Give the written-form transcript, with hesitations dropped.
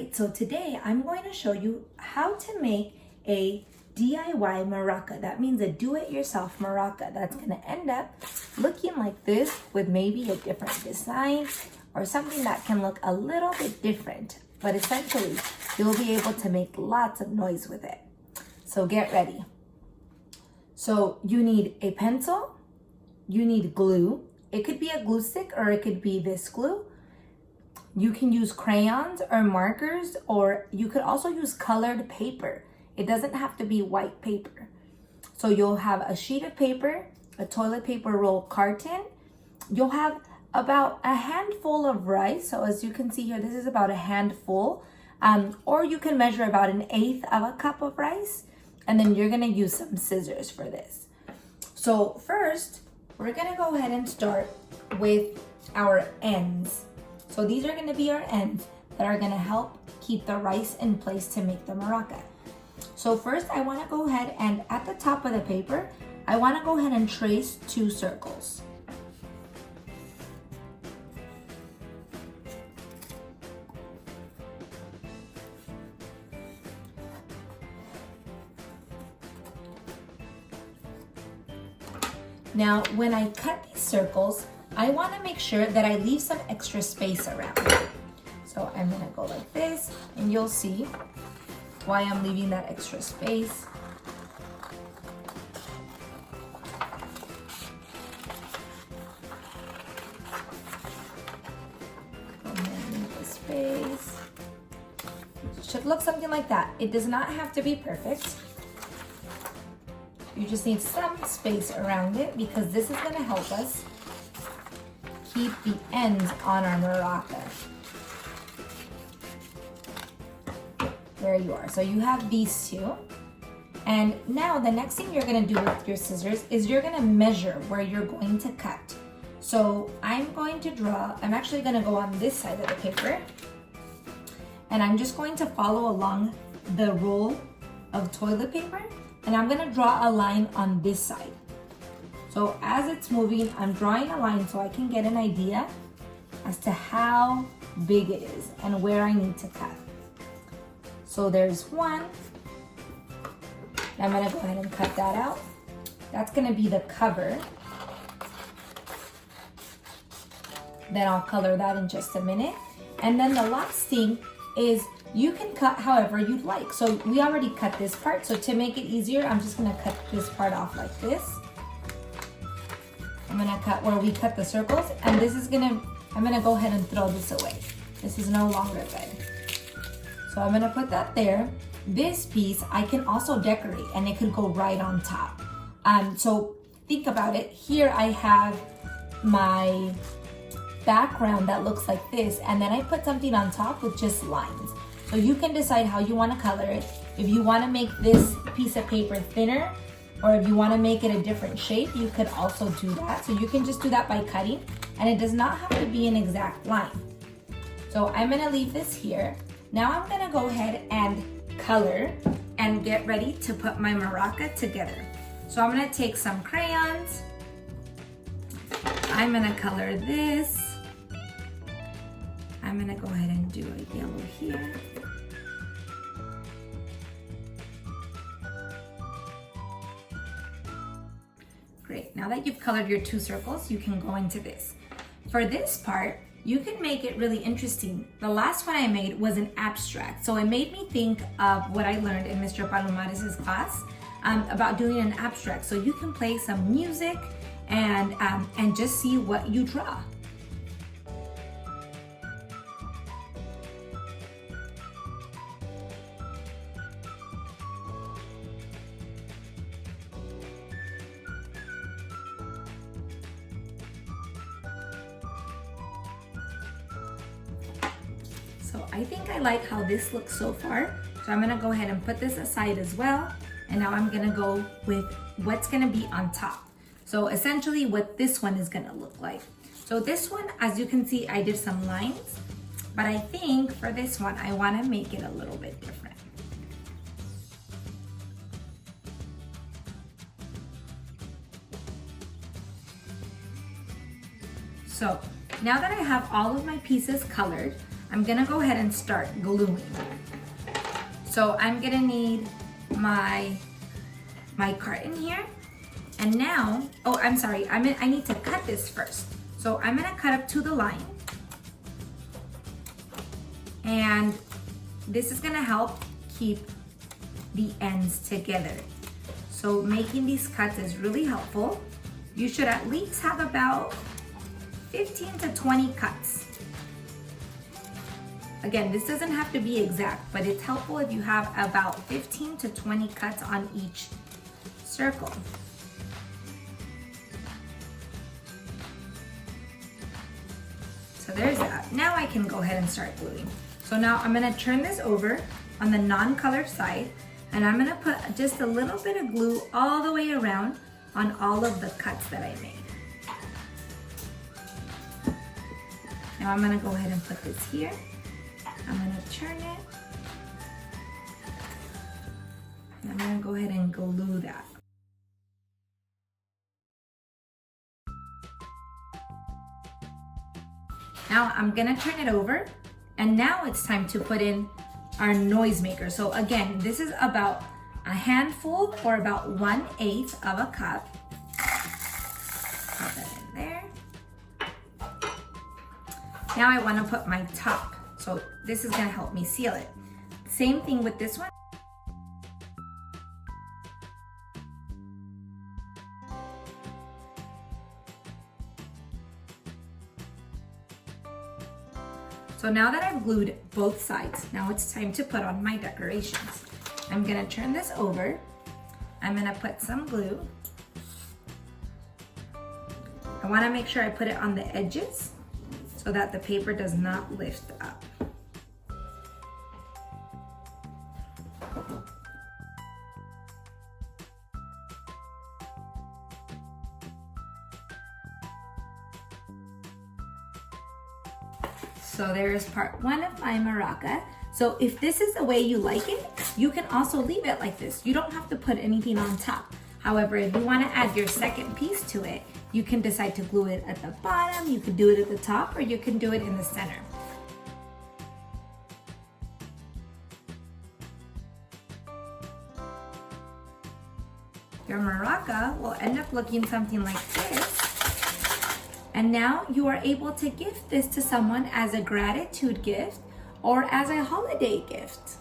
Great, so today I'm going to show you how to make a DIY maraca. That means a do-it-yourself maraca that's gonna end up looking like this with maybe a different design or something that can look a little bit different, but essentially you'll be able to make lots of noise with it. So get ready. So you need a pencil, you need glue. It could be a glue stick or it could be this glue. You can use crayons or markers, or you could also use colored paper. It doesn't have to be white paper. So you'll have a sheet of paper, a toilet paper roll carton. You'll have about a handful of rice. So as you can see here, this is about a handful. Or you can measure about 1/8 of a cup of rice. And then you're gonna use some scissors for this. So first, we're gonna go ahead and start with our ends. So these are gonna be our ends that are gonna help keep the rice in place to make the maraca. So first I wanna go ahead and at the top of the paper, I wanna go ahead and trace 2 circles. Now, when I cut these circles, I want to make sure that I leave some extra space around. So I'm going to go like this, and you'll see why I'm leaving that extra space. Go ahead and leave the space. It should look something like that. It does not have to be perfect. You just need some space around it because this is going to help us keep the ends on our maraca. There you are. So you have these 2. And now the next thing you're going to do with your scissors is you're going to measure where you're going to cut. So I'm actually going to go on this side of the paper. And I'm just going to follow along the roll of toilet paper. And I'm gonna draw a line on this side. So as it's moving, I'm drawing a line so I can get an idea as to how big it is and where I need to cut. So there's 1. I'm gonna go ahead and cut that out. That's gonna be the cover. Then I'll color that in just a minute. And then the last thing is you can cut however you'd like. So we already cut this part. So to make it easier, I'm just gonna cut this part off like this. I'm gonna cut where we cut the circles, and I'm gonna go ahead and throw this away. This is no longer good. So I'm gonna put that there. This piece I can also decorate, and it could go right on top. So think about it. Here I have my background that looks like this, and then I put something on top with just lines. So you can decide how you want to color it. If you want to make this piece of paper thinner, or if you want to make it a different shape, you could also do that. So you can just do that by cutting, and it does not have to be an exact line. So I'm going to leave this here. Now I'm going to go ahead and color and get ready to put my maraca together. So I'm going to take some crayons. I'm going to color this. I'm gonna go ahead and do a yellow here. Great, now that you've colored your 2 circles, you can go into this. For this part, you can make it really interesting. The last one I made was an abstract. So it made me think of what I learned in Mr. Palomares' class about doing an abstract. So you can play some music and just see what you draw. So I think I like how this looks so far. So I'm gonna go ahead and put this aside as well. And now I'm gonna go with what's gonna be on top. So essentially what this one is gonna look like. So this one, as you can see, I did some lines, but I think for this one, I wanna make it a little bit different. So now that I have all of my pieces colored, I'm gonna go ahead and start gluing. So I'm gonna need my carton here. And now, oh, I'm sorry, I need to cut this first. So I'm gonna cut up to the line. And this is gonna help keep the ends together. So making these cuts is really helpful. You should at least have about 15 to 20 cuts. Again, this doesn't have to be exact, but it's helpful if you have about 15 to 20 cuts on each circle. So there's that. Now I can go ahead and start gluing. So now I'm gonna turn this over on the non-colored side, and I'm gonna put just a little bit of glue all the way around on all of the cuts that I made. Now I'm gonna go ahead and put this here. I'm gonna turn it. And I'm gonna go ahead and glue that. Now I'm gonna turn it over, and now it's time to put in our noisemaker. So again, this is about a handful or about 1/8 of a cup. Put that in there. Now I wanna put my top. So this is gonna help me seal it. Same thing with this one. So now that I've glued both sides, now it's time to put on my decorations. I'm gonna turn this over. I'm gonna put some glue. I wanna make sure I put it on the edges so that the paper does not lift up. So there is part one of my maraca. So if this is the way you like it, you can also leave it like this. You don't have to put anything on top. However, if you want to add your second piece to it, you can decide to glue it at the bottom, you can do it at the top, or you can do it in the center. Your maraca will end up looking something like this. And now you are able to gift this to someone as a gratitude gift or as a holiday gift.